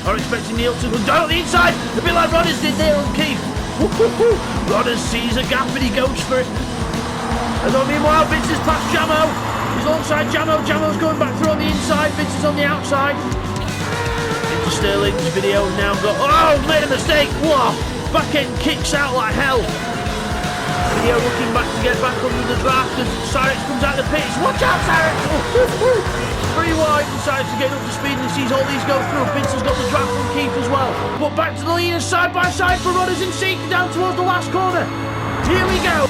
Are expecting Neil to go down the inside, a bit like Rodders did there on Keith. Rodders sees a gap and he goes for it. And then meanwhile, Vince has passed Jamo. He's alongside Jamo. Jamo's going back through on the inside. Vince is on the outside. Into Sterling's video now got. Oh, made a mistake. Whoa! Back end kicks out like hell. Video looking back to get back under the draft as Cyrix comes out of the pits. Watch out, Cyrix! 3 wide, decides to get up to speed and he sees all these go through. Vince has got the draft from Keith as well. But back to the leaders, side by side for Rodders and Seek down towards the last corner. Here we go.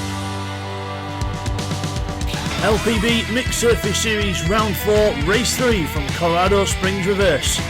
LPB Mixed Surface Series Round 4, Race 3 from Colorado Springs Reverse.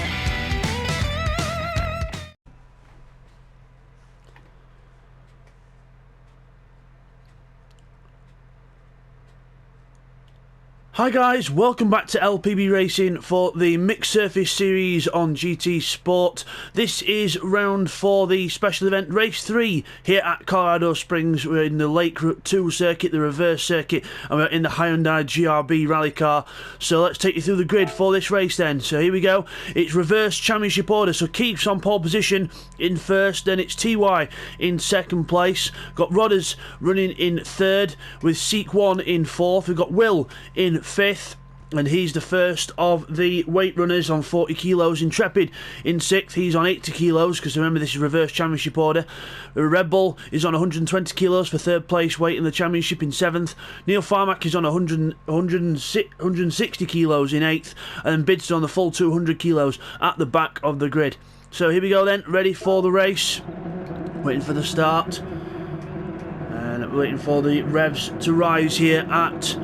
Hi guys, welcome back to LPB Racing for the Mixed Surface Series on GTSport. This is round 4, the special event race 3 here at Colorado Springs. We're in the Lake Route 2 circuit, the reverse circuit, and we're in the Hyundai GRB rally car. So let's take you through the grid for this race then. So here we go, it's reverse championship order. So Keith's on pole position in first, then it's TY in second place. Got Rodders running in third with Seek 1 in fourth. We've got Will in fifth, and he's the first of the weight runners on 40 kilos. Intrepid in sixth, he's on 80 kilos because remember this is reverse championship order. Red Bull is on 120 kilos for third place weight in the championship in seventh. Neil Farmack is on 160 kilos in eighth, and Bidster on the full 200 kilos at the back of the grid. So here we go then, ready for the race, waiting for the start and waiting for the revs to rise here at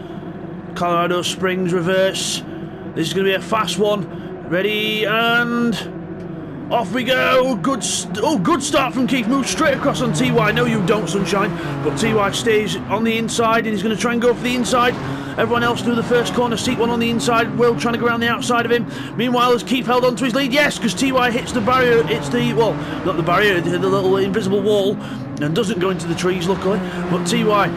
Colorado Springs Reverse. This is going to be a fast one. Ready and off we go. Good start from Keith. Moves straight across on TY. No, you don't, Sunshine. But TY stays on the inside and he's going to try and go for the inside. Everyone else through the first corner. Seek 1 on the inside. Will trying to go around the outside of him. Meanwhile, as Keith held on to his lead, yes, because TY hits the barrier. It's the, well, not the barrier, the little invisible wall, and doesn't go into the trees, luckily. But TY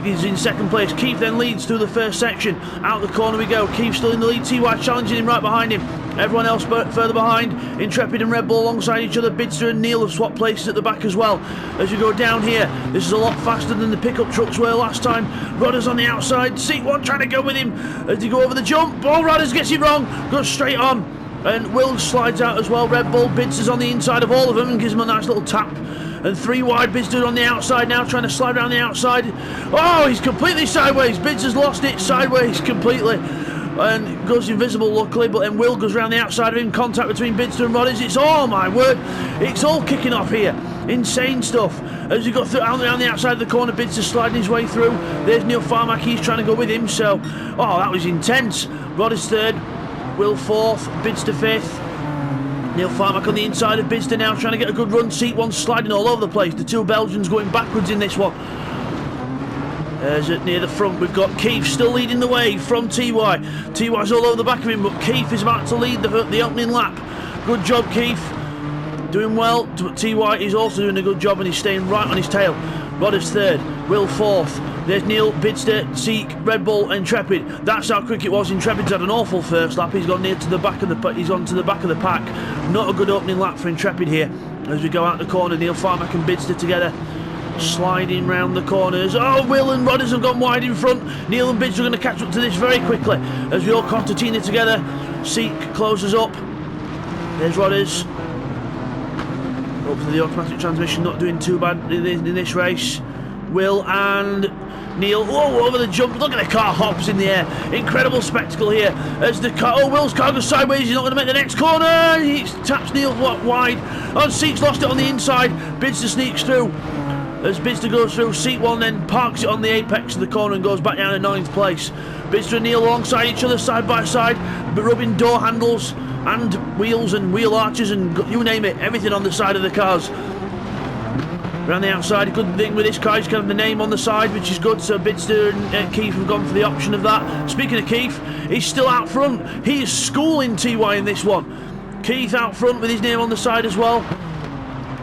is in second place. Keith then leads through the first section. Out the corner we go. Keith still in the lead. TY challenging him right behind him. Everyone else further behind. Intrepid and Red Bull alongside each other. Bidster and Neil have swapped places at the back as well. As we go down here, this is a lot faster than the pickup trucks were last time. Rodders on the outside. Seek 1 trying to go with him as they go over the jump. Oh, Rodders gets it wrong. Goes straight on. And Will slides out as well. Red Bull. Bidster's on the inside of all of them and gives them a nice little tap. And 3 wide, Bidster on the outside now, trying to slide around the outside. Oh, he's completely sideways. Bidster's lost it sideways completely. And goes invisible, luckily, but then Will goes around the outside of him. Contact between Bidster and Rodders. It's all, my word, it's all kicking off here. Insane stuff. As we got through around the outside of the corner, Bidster sliding his way through. There's Neil Farmack, he's trying to go with him. So, oh, that was intense. Rodders third, Will fourth, Bidster fifth. Neil Farmack on the inside of Bidster now, trying to get a good run. Seat 1 sliding all over the place. The 2 Belgians going backwards in this one. As near the front, we've got Keith still leading the way from TY. TY's all over the back of him, but Keith is about to lead the opening lap. Good job, Keith. Doing well, but TY is also doing a good job and he's staying right on his tail. Rodders third, Will fourth. There's Neil, Bidster, Seek, Red Bull, Intrepid. That's how quick it was. Intrepid's had an awful first lap. He's gone near to the back of the he's on to the back of the pack. Not a good opening lap for Intrepid here. As we go out the corner, Neil Farmack and Bidster together, sliding round the corners. Oh, Will and Rodders have gone wide in front. Neil and Bidster are going to catch up to this very quickly as we all concertina together. Seek closes up. There's Rodders. Hopefully the automatic transmission not doing too bad in this race. Will and Neil, oh, over the jump. Look at the car hops in the air. Incredible spectacle here as the car, oh, Will's car goes sideways. He's not going to make the next corner. He taps Neil wide. Oh, Seek's lost it on the inside. Bidster sneaks through. As Bidster goes through, Seat 1 then parks it on the apex of the corner and goes back down to 9th place. Bidster and Neil alongside each other, side by side, but rubbing door handles and wheels and wheel arches and you name it, everything on the side of the cars. Around the outside, a good thing with this car, he's got the name on the side, which is good, so Bidster and Keith have gone for the option of that. Speaking of Keith, he's still out front. He is schooling TY in this one. Keith out front with his name on the side as well.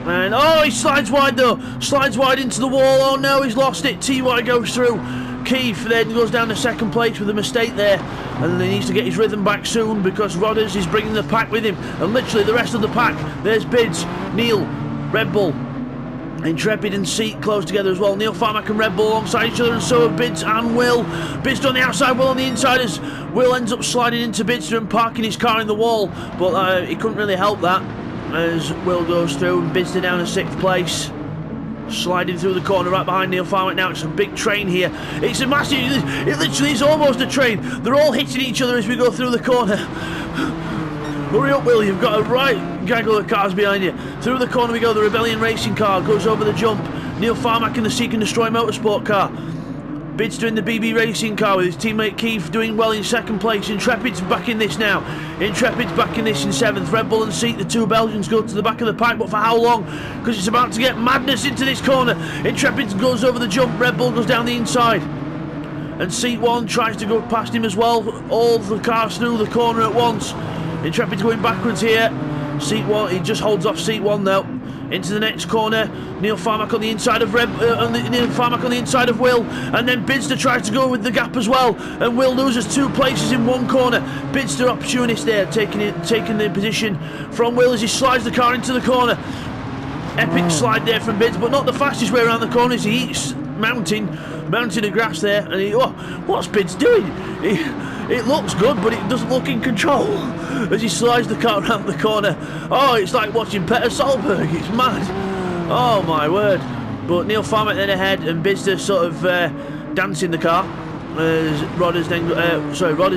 And oh, he slides wide though. Slides wide into the wall. Oh no, he's lost it. TY goes through. Keith then goes down to second place with a mistake there, and he needs to get his rhythm back soon because Rodders is bringing the pack with him, and literally the rest of the pack. There's Bids, Neil, Red Bull, Intrepid and Seat close together as well. Neil Farmack and Red Bull alongside each other, and so are Bids and Will. Bids on the outside, Will on the inside, as Will ends up sliding into Bidster and parking his car in the wall, but he couldn't really help that as Will goes through and Bidster down to 6th place. Sliding through the corner right behind Neil Farmack now. It's a big train here. It's a massive, it literally is almost a train. They're all hitting each other as we go through the corner. Hurry up, Will, you've got a right gaggle of cars behind you. Through the corner we go. The Rebellion Racing car goes over the jump. Neil Farmack in the Seek and Destroy Motorsport car. Bidster in the BB Racing car with his teammate Keith doing well in 2nd place. Intrepid's back in this now. Intrepid's back in this in 7th. Red Bull and Seek, the 2 Belgians, go to the back of the pack, but for how long? Because it's about to get madness into this corner. Intrepid goes over the jump. Red Bull goes down the inside. And Seat 1 tries to go past him as well. All the cars through the corner at once. Intrepid's going backwards here. Seat 1, he just holds off Seat 1 though. Into the next corner, Neil Farmack on the inside of Neil Farmack on the inside of Will, and then Bidster tries to go with the gap as well, and Will loses 2 places in one corner. Bidster opportunist there, taking the position from Will as he slides the car into the corner. Epic slide there from Bids, but not the fastest way around the corner as he eats mounting the grass there, and what's Bids doing? It looks good, but it doesn't look in control as he slides the car around the corner. Oh, it's like watching Petter Solberg. It's mad. Oh my word. But Neil Farmack then ahead, and Bidster sort of dancing the car. As Rodders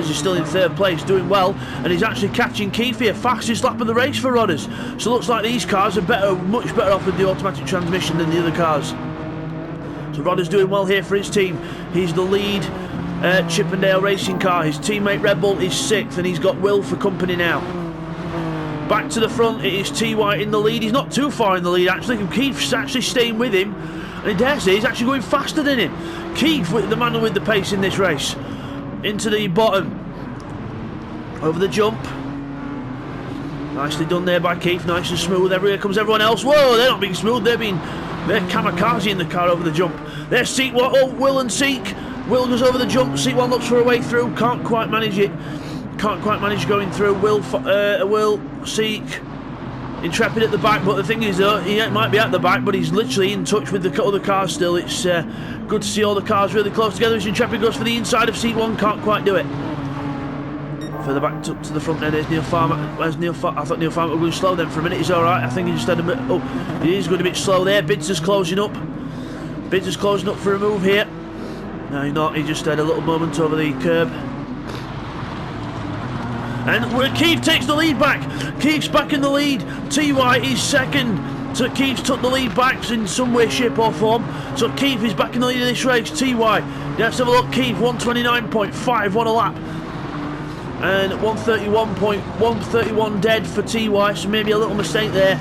is still in 3rd place, doing well, and he's actually catching Keith here. Fastest lap of the race for Rodders. So it looks like these cars are much better off with the automatic transmission than the other cars. So Rodders doing well here for his team. He's the lead Chippendale Racing car. His teammate Red Bull is 6th, and he's got Will for company now. Back to the front, it is TY in the lead. He's not too far in the lead actually. Keith's actually staying with him, and I dare say he's actually going faster than him. Keith, the man with the pace in this race. Into the bottom. Over the jump. Nicely done there by Keith, nice and smooth. Here comes everyone else. Whoa, they're not being smooth, they're kamikaze in the car over the jump. There's Seek, Will and Seek. Will goes over the jump, Seek 1 looks for a way through, can't quite manage it. Can't quite manage going through. Will, Seek, Intrepid at the back, but the thing is though, he might be at the back, but he's literally in touch with the other cars still. It's good to see all the cars really close together as Intrepid goes for the inside of Seek 1, can't quite do it. Further back up to the front there, there's Neil Farmack. Where's Neil Farmack? I thought Neil Farmack was going slow then for a minute. He's alright. I think he just had a bit. Oh, he is going a bit slow there. Bidster's closing up. Bidster's closing up for a move here. No, he's not. He just had a little moment over the curb. And Keith takes the lead back. Keith's back in the lead. TY is 2nd. So Keith's took the lead back in some way, shape or form. So Keith is back in the lead of this race. TY. Let's have a look. Keith 129.5. What a lap. And 131 dead for TY, so maybe a little mistake there.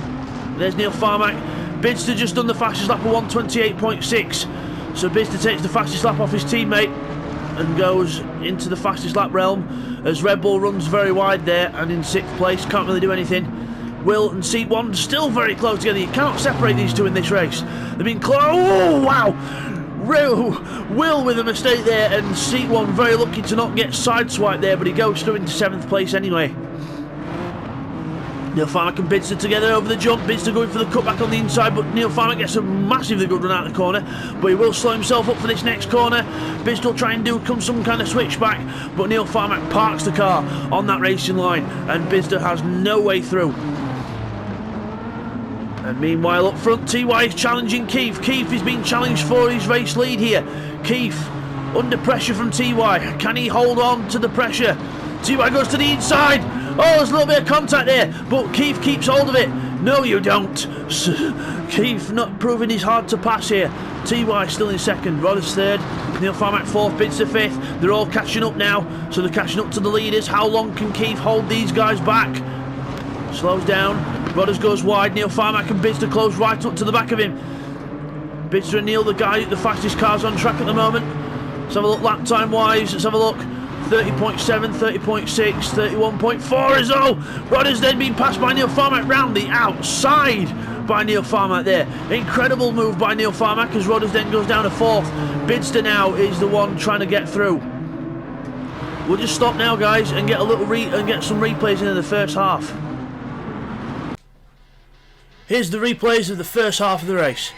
There's Neil Farmack. Bidster just done the fastest lap of 128.6. So Bidster takes the fastest lap off his teammate and goes into the fastest lap realm as Red Bull runs very wide there and in 6th place, can't really do anything. Will and Seat 1 still very close together. You cannot separate these two in this race. They've been close. Oh, wow! Will with a mistake there, and Seat 1 very lucky to not get sideswiped there, but he goes through into 7th place anyway. Neil Farmack and Bidster together over the jump. Bidster going for the cutback on the inside, but Neil Farmack gets a massively good run out of the corner, but he will slow himself up for this next corner. Bidster will try and do some kind of switchback, but Neil Farmack parks the car on that racing line, and Bidster has no way through. And meanwhile up front, TY is challenging Keith. Keith is being challenged for his race lead here. Keith under pressure from TY. Can he hold on to the pressure? TY goes to the inside. Oh, there's a little bit of contact there, but Keith keeps hold of it. No, you don't. Keith not proving he's hard to pass here. TY still in 2nd, Rodders 3rd, Neil Farmack 4th, Bidster 5th. They're all catching up now, so they're catching up to the leaders. How long can Keith hold these guys back? Slows down. Rodders goes wide. Neil Farmack and Bidster close right up to the back of him. Bidster and Neil, the fastest cars on track at the moment. Let's have a look lap time wise. Let's have a look. 30.7, 30.6, 31.4 is all. Rodders then being passed by Neil Farmack round the outside. by Neil Farmack there. Incredible move by Neil Farmack as Rodders then goes down to 4th. Bidster now is the one trying to get through. We'll just stop now, guys, and get a little get some replays in the first half. Here's the replays of the first half of the race.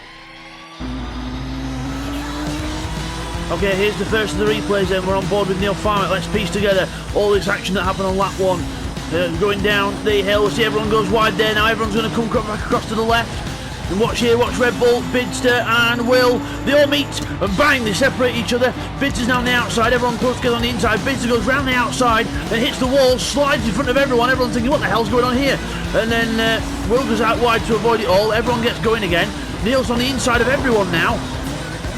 Okay, here's the first of the replays then. We're on board with Neil Farmack. Let's piece together all this action that happened on lap 1. Going down the hill, see everyone goes wide there. Now everyone's going to come back across to the left. And watch here, watch Red Bull, Bidster and Will. They all meet and bang, they separate each other. Bidster's now on the outside, everyone goes together on the inside. Bidster goes round the outside, then hits the wall, slides in front of everyone. Everyone's thinking, what the hell's going on here? And then Will goes out wide to avoid it all. Everyone gets going again. Neil's on the inside of everyone now.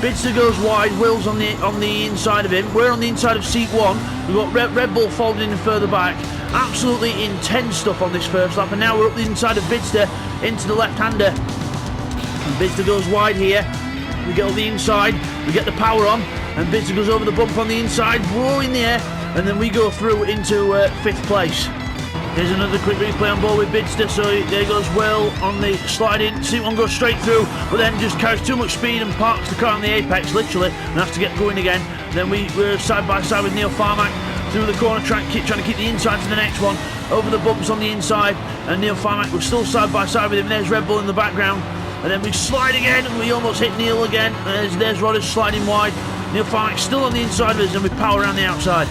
Bidster goes wide, Will's on the inside of him. We're on the inside of seat 1. We've got Red Bull folding in further back. Absolutely intense stuff on this first lap. And now we're up the inside of Bidster into the left-hander. And Bidster goes wide here. We get on the inside, we get the power on, and Bidster goes over the bump on the inside, whoa, in the air, and then we go through into 5th place. Here's another quick replay on board with Bidster. So there goes Will on the sliding. C1 goes straight through, but then just carries too much speed and parks the car on the apex, literally, and has to get going again. Then we're side by side with Neil Farmack through the corner, trying to keep the inside for the next one. Over the bumps on the inside, and Neil Farmack was still side by side with him. There's Red Bull in the background. And then we slide again, and we almost hit Neil again. There's Rodders sliding wide. Neil Farmack still on the inside of us, and we power around the outside.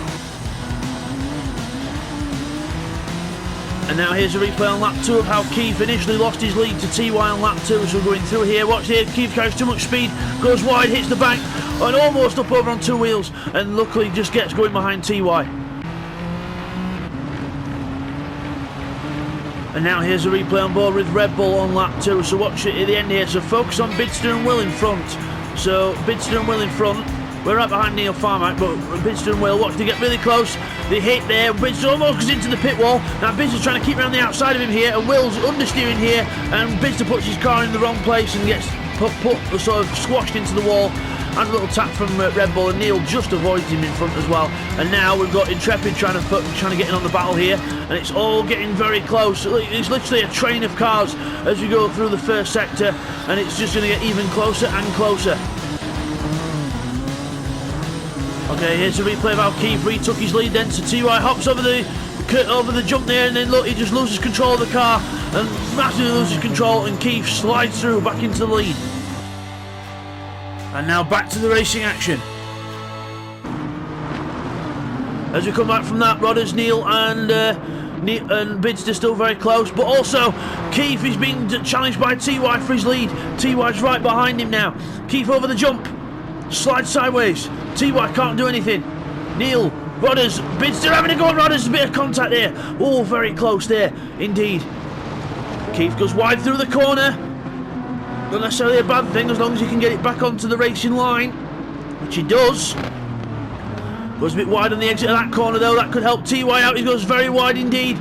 And now here's a replay on lap 2 of how Keith initially lost his lead to TY on lap 2. So we're going through here. Watch here. Keith carries too much speed, goes wide, hits the bank, and almost up over on 2 wheels. And luckily just gets going behind TY. And now here's a replay on board with Red Bull on lap 2. So watch it at the end here. So focus on Bidster and Will in front. So Bidster and Will in front. We're right behind Neil Farmack, but Bidster and Will, watch, they get really close. They hit there. Bidster almost goes into the pit wall. Now Bidster's trying to keep around the outside of him here, and Will's understeering here, and Bidster puts his car in the wrong place and gets put sort of squashed into the wall. And a little tap from Red Bull, and Neil just avoids him in front as well. And now we've got Intrepid trying to get in on the battle here, and it's all getting very close. It's literally a train of cars as we go through the first sector, and it's just going to get even closer and closer. Okay, here's a replay of how Keith retook his lead then. So TY hops over the jump there, and then look, he just loses control of the car and massively loses control, and Keith slides through back into the lead. And now back to the racing action. As we come back from that, Rodders, Neil and Bidster still very close, but also Keith is being challenged by TY for his lead. TY's right behind him now. Keith over the jump, slides sideways. TY can't do anything. Neil, Rodders, Bidster having a go on Rodders. A bit of contact there. Oh, very close there indeed. Keith goes wide through the corner. Not necessarily a bad thing as long as he can get it back onto the racing line, which he does. Goes a bit wide on the exit of that corner though. That could help TY out. He goes very wide indeed.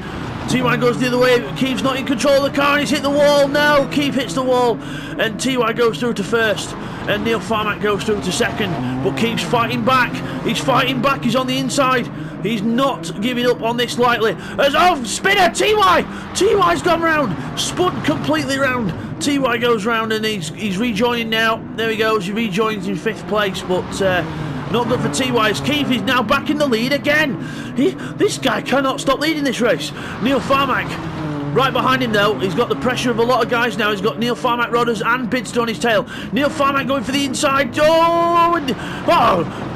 TY goes the other way. Keith's not in control of the car, and he's hit the wall. No, Keith hits the wall, and TY goes through to first, and Neil Farmack goes through to second. But Keith's fighting back. He's fighting back. He's on the inside. He's not giving up on this lightly. As spinner, TY's gone round, spun completely round. TY goes round, and he's rejoining now. There he goes. He rejoins in 5th place, but not good for TY. Keith is now back in the lead again. This guy cannot stop leading this race. Neil Farmack right behind him though. He's got the pressure of a lot of guys now. He's got Neil Farmack, Rodders and Bidster on his tail. Neil Farmack going for the inside.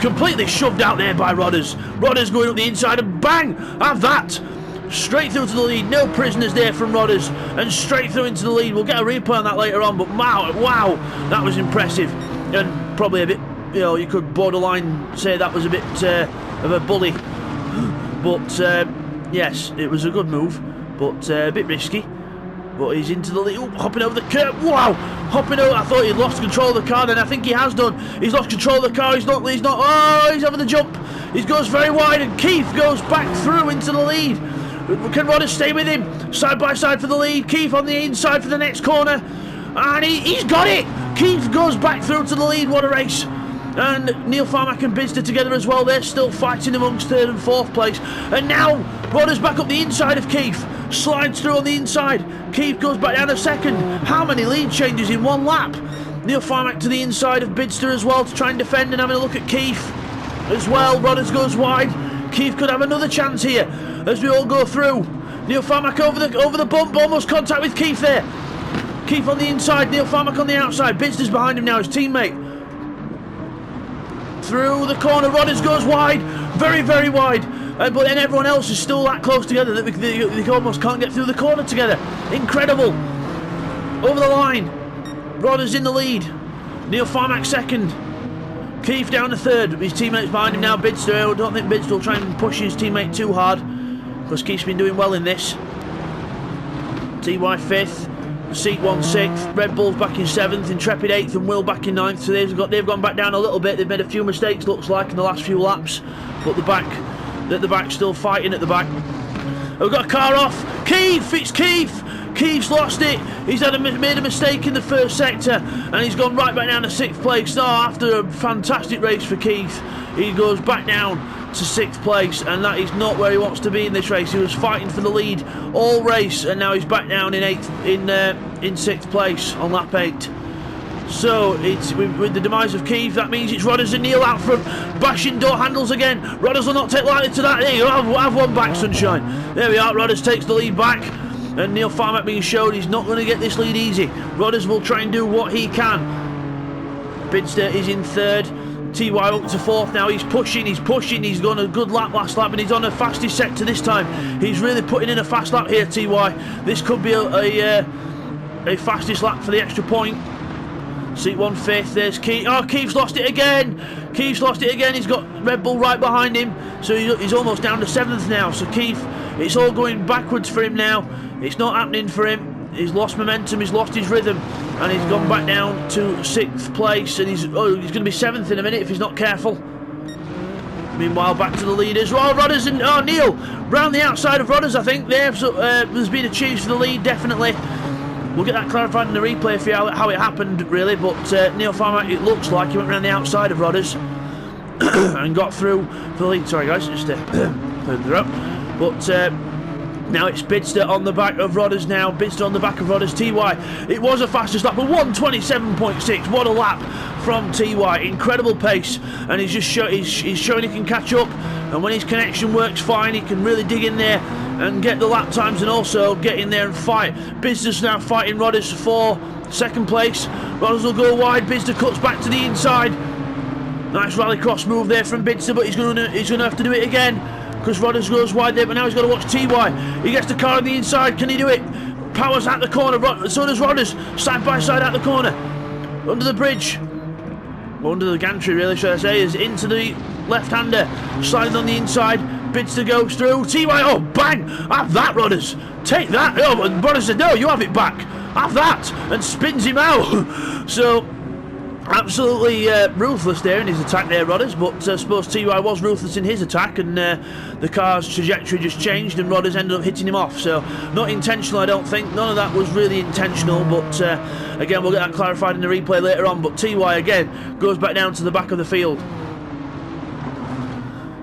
Completely shoved out there by Rodders. Rodders going up the inside, and bang, have that. Straight through to the lead. No prisoners there from Rodders, and straight through into the lead. We'll get a replay on that later on, but wow, that was impressive, and probably a bit, you could borderline say that was a bit of a bully, but yes, it was a good move, but a bit risky. But he's into the lead. Ooh, hopping over the curb. Wow, hopping over. I thought he'd lost control of the car, then I think he has done. He's lost control of the car. He's not. Oh, he's over the jump. He goes very wide, and Keith goes back through into the lead. Can Rodders stay with him? Side by side for the lead. Keith on the inside for the next corner, and he's got it. Keith goes back through to the lead. What a race! And Neil Farmack and Bidster together as well. They're still fighting amongst 3rd and 4th place. And now Rodders back up the inside of Keith. slides through on the inside. Keith goes back down to second. How many lead changes in one lap? Neil Farmack to the inside of Bidster as well to try and defend, and having a look at Keith as well. Rodders goes wide. Keith could have another chance here as we all go through. Neil Farmack over the bump, almost contact with Keith there. Keith on the inside, Neil Farmack on the outside. Bidster's behind him now, his teammate. Through the corner, Rodders goes wide, very, very wide. But then everyone else is still that close together that they almost can't get through the corner together. Incredible. Over the line. Rodders in the lead. Neil Farmack second. Keith down to third. His teammate's behind him now, Bidster. I don't think Bidster will try and push his teammate too hard, because Keith's been doing well in this. TY fifth. Seat 1 6th, Red Bull's back in 7th, Intrepid 8th and Will back in 9th, so they've gone back down a little bit. They've made a few mistakes, looks like, in the last few laps, but the back still fighting at the back. We've got a car off. Keith, it's Keith. Keith's lost it. He's made a mistake in the first sector, and he's gone right back down to 6th place. So after a fantastic race for Keith, he goes back down to 6th place, and that is not where he wants to be in this race. He was fighting for the lead all race, and now he's back down in 6th place on lap 8. So it's with the demise of Keith, that means it's Rodders and Neil out front, bashing door handles again. Rodders will not take lightly to that. There you have one back, sunshine. There we are. Rodders takes the lead back, and Neil Farmack being showed he's not going to get this lead easy. Rodders will try and do what he can. Bidster is in third. TY up to 4th now. He's pushing. He's gone a good lap last lap, and he's on a fastest sector this time. He's really putting in a fast lap here, TY. This could be a fastest lap for the extra point. Seat 1 5th. There's Keith. Oh, Keith's lost it again. He's got Red Bull right behind him, so he's almost down to 7th now. So Keith, it's all going backwards for him now. It's not happening for him. He's lost momentum, he's lost his rhythm, and he's gone back down to 6th place, and he's going to be 7th in a minute if he's not careful. Meanwhile, back to the leaders. Oh, Rodders and Neil round the outside of Rodders, I think. There's been a change for the lead, definitely. We'll get that clarified in the replay for you how it happened, really, but Neil Farmack, it looks like he went round the outside of Rodders and got through for the lead. Sorry, guys, just further up. But now it's Bidster on the back of Rodders now. Bidster on the back of Rodders. TY, it was a fastest lap, but 1:27.6. What a lap from TY. Incredible pace, and he's showing he can catch up, and when his connection works fine, he can really dig in there and get the lap times, and also get in there and fight. Bidster's now fighting Rodders for 2nd place. Rodders will go wide. Bidster cuts back to the inside. Nice rallycross move there from Bidster, but he's going to have to do it again, because Rodders goes wide there, but now he's got to watch TY. He gets the car on the inside. Can he do it? Powers at the corner. So does Rodders. Side by side at the corner. Under the bridge. Under the gantry, really, should I say. Is into the left-hander. Sliding on the inside. Bidster goes through. TY, oh, bang! Have that, Rodders. Take that. Oh, Rodders said, no, you have it back. Have that. And spins him out. So absolutely ruthless there in his attack there, Rodders, but I suppose TY was ruthless in his attack, and the car's trajectory just changed and Rodders ended up hitting him off. So not intentional, I don't think. None of that was really intentional, but again, we'll get that clarified in the replay later on. But TY again goes back down to the back of the field.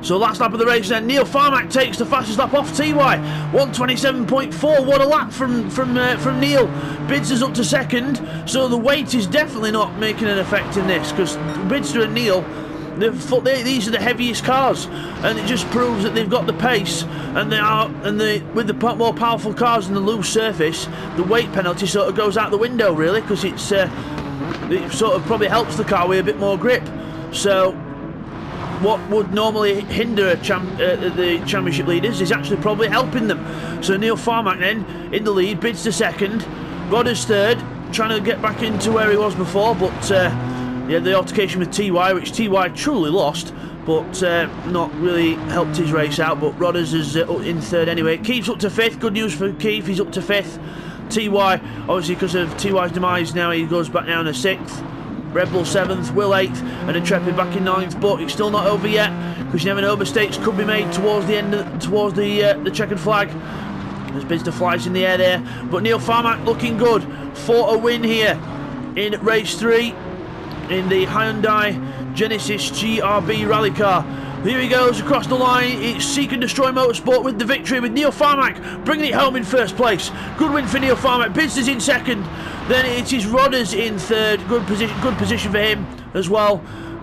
So last lap of the race then, Neil Farmack takes the fastest lap off TY, 1:27.4. What a lap from Neil. Bidster's up to 2nd, so the weight is definitely not making an effect in this, because Bidster and Neil, these are the heaviest cars, and it just proves that they've got the pace, and with the more powerful cars and the loose surface, the weight penalty sort of goes out the window, really, because it sort of probably helps the car with a bit more grip. So what would normally hinder the championship leaders is actually probably helping them. So Neil Farmack then in the lead, Bidster 2nd, Rodders 3rd, trying to get back into where he was before, but yeah, the altercation with TY, which TY truly lost, but not really helped his race out. But Rodders is in 3rd anyway. Keith's up to 5th. Good news for Keith, he's up to 5th. TY, obviously because of TY's demise, now he goes back down to 6th. Red Bull 7th, Will 8th, and Intrepid back in 9th, but it's still not over yet, because you never know, mistakes could be made towards the end, towards the checkered flag, as Bidster flies in the air there. But Neil Farmack looking good for a win here in race 3 in the Hyundai Genesis GRB rally car. Here he goes across the line. It's Seek and Destroy Motorsport with the victory, with Neil Farmack bringing it home in first place. Good win for Neil Farmack. Bidster's in second. Then it is Rodders in third. Good position for him as well.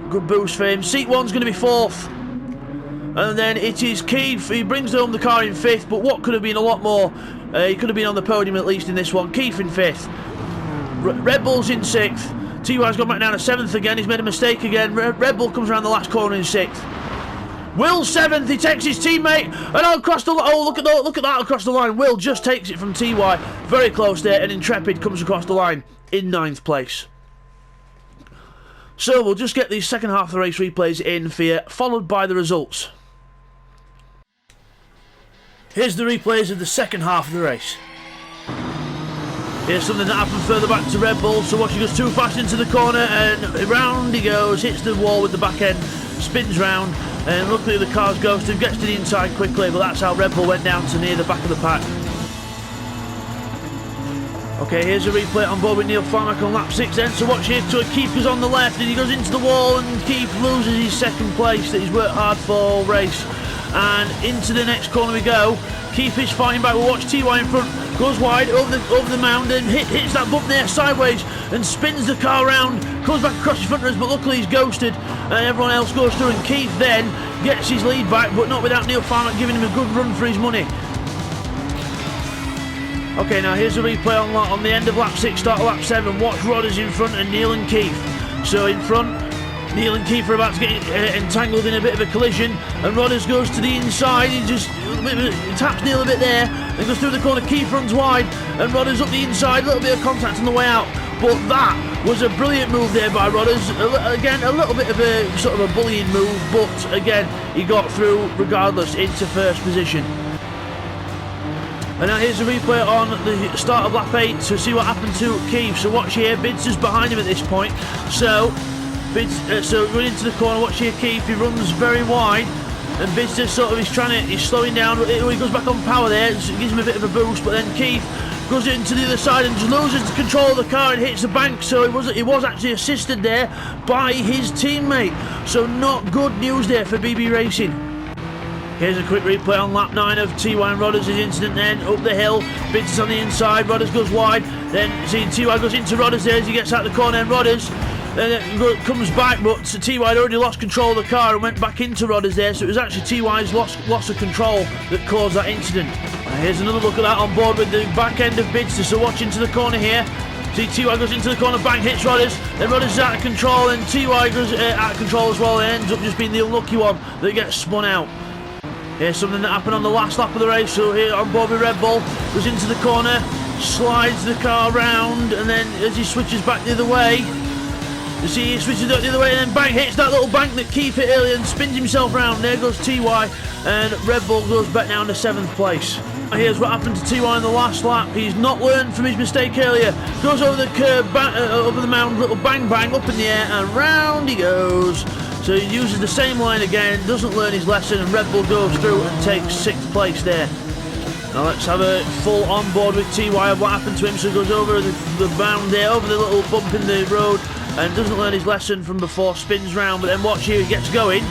Good boost for him. Seek 1's going to be fourth. And then it is Keith. He brings home the car in fifth, but what could have been a lot more. He could have been on the podium at least in this one. Keith in fifth. Red Bull's in sixth. TY's gone back down to seventh again. He's made a mistake again. Red Bull comes around the last corner in sixth. Will seventh. He takes his teammate and across the line. Oh, look at that across the line. Will just takes it from TY. Very close there, and Intrepid comes across the line in ninth place. So we'll just get these second half of the race replays in for you, followed by the results. Here's the replays of the second half of the race. Here's something that happened further back to Red Bull. So watch, he goes too fast into the corner and round he goes, hits the wall with the back end, spins round, and luckily the car's ghosted, gets to the inside quickly, but that's how Red Bull went down to near the back of the pack. Okay, here's a replay on board with Neil Farmack on lap 6 then. So watch here, so Keith goes on the left and he goes into the wall, and Keith loses his second place that he's worked hard for all race. And into the next corner we go. Keith is fighting back. We'll watch TY in front. Goes wide over the mound and hits that bump there sideways and spins the car around. Comes back across his front runners, but luckily he's ghosted. And everyone else goes through. And Keith then gets his lead back, but not without Neil Farmack giving him a good run for his money. Okay, now here's a replay on the end of lap 6, start of lap 7. Watch Rodders in front and Neil and Keith. So in front, Neil and Keith are about to get entangled in a bit of a collision, and Rodders goes to the inside. He just taps Neil a bit there, then goes through the corner. Keith runs wide, and Rodders up the inside. A little bit of contact on the way out, but that was a brilliant move there by Rodders. Again, a little bit of a sort of a bullying move, but again, he got through regardless into first position. And now here's a replay on the start of lap 8 to see what happened to Keith. So watch here, Bidster's behind him at this point. So going into the corner, watch here Keith, he runs very wide. And Bidster sort of he's slowing down. He goes back on power there, so it gives him a bit of a boost. But then Keith goes into the other side and just loses control of the car and hits the bank. So he was actually assisted there by his teammate. So not good news there for BB Racing. Here's a quick replay on lap 9 of TY and Rodders' incident then. Up the hill, Bidster's on the inside, Rodders goes wide. Then see TY goes into Rodders there as he gets out the corner, and Rodders comes back, but TY had already lost control of the car and went back into Rodders there. So it was actually TY's loss of control that caused that incident. Here's another look at that on board with the back end of Bidster. So watch into the corner here. See TY goes into the corner, bang, hits Rodders. Then Rodders is out of control, and TY goes out of control as well, and ends up just being the unlucky one that gets spun out. Here's something that happened on the last lap of the race. So here on board with Red Bull, goes into the corner, slides the car round, and then as he switches back the other way, you see he switches the other way and then bang, hits that little bank that Keith hit earlier and spins himself round. There goes TY, and Red Bull goes back down to 7th place. Here's what happened to TY in the last lap. He's not learned from his mistake earlier. Goes over the curb, over the mound, little bang bang up in the air, and round he goes. So he uses the same line again, doesn't learn his lesson, and Red Bull goes through and takes 6th place there. Now let's have a full on board with TY of what happened to him. So he goes over the mound there, over the little bump in the road, and doesn't learn his lesson from before, spins round, but then watch here, he gets going.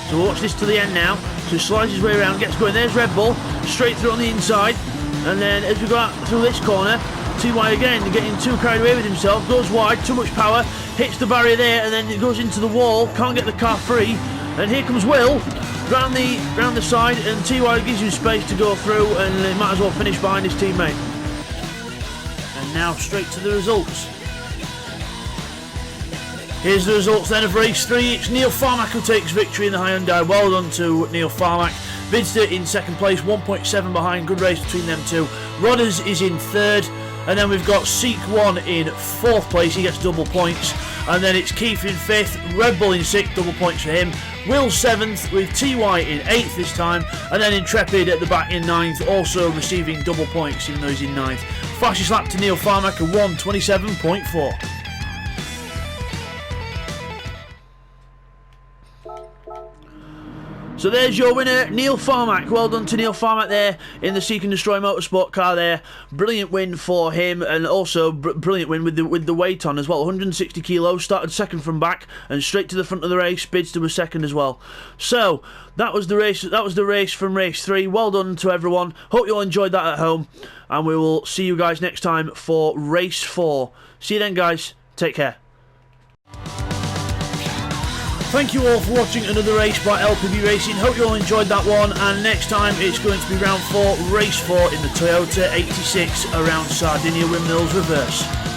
So we'll watch this to the end now. So he slides his way around, gets going. There's Red Bull, straight through on the inside, and then as we go out through this corner, TY again getting too carried away with himself, goes wide, too much power, hits the barrier there, and then it goes into the wall, can't get the car free, and here comes Will round the side, and TY gives him space to go through, and he might as well finish behind his teammate. And now straight to the results. Here's the results then of race 3. It's Neil Farmack who takes victory in the Hyundai. Well done to Neil Farmack. Bidster in 2nd place, 1.7 behind. Good race between them two. Rodders is in 3rd. And then we've got Seek 1 in 4th place, he gets double points. And then it's Keith in 5th, Red Bull in 6th, double points for him. Will 7th, with TY in 8th this time. And then Intrepid at the back in 9th, also receiving double points even though he's in 9th. Fastest lap to Neil Farmack, a 1:27.4. So there's your winner, Neil Farmack. Well done to Neil Farmack there in the Seek and Destroy Motorsport car there. Brilliant win for him, and also brilliant win with the weight on as well. 160 kilos, started second from back and straight to the front of the race. Bidster was second as well. So that was the race. That was the race from race 3. Well done to everyone. Hope you all enjoyed that at home, and we will see you guys next time for race 4. See you then, guys. Take care. Thank you all for watching another race by LPB Racing. Hope you all enjoyed that one, and next time it's going to be round 4, race 4 in the Toyota 86 around Sardinia Windmills Reverse.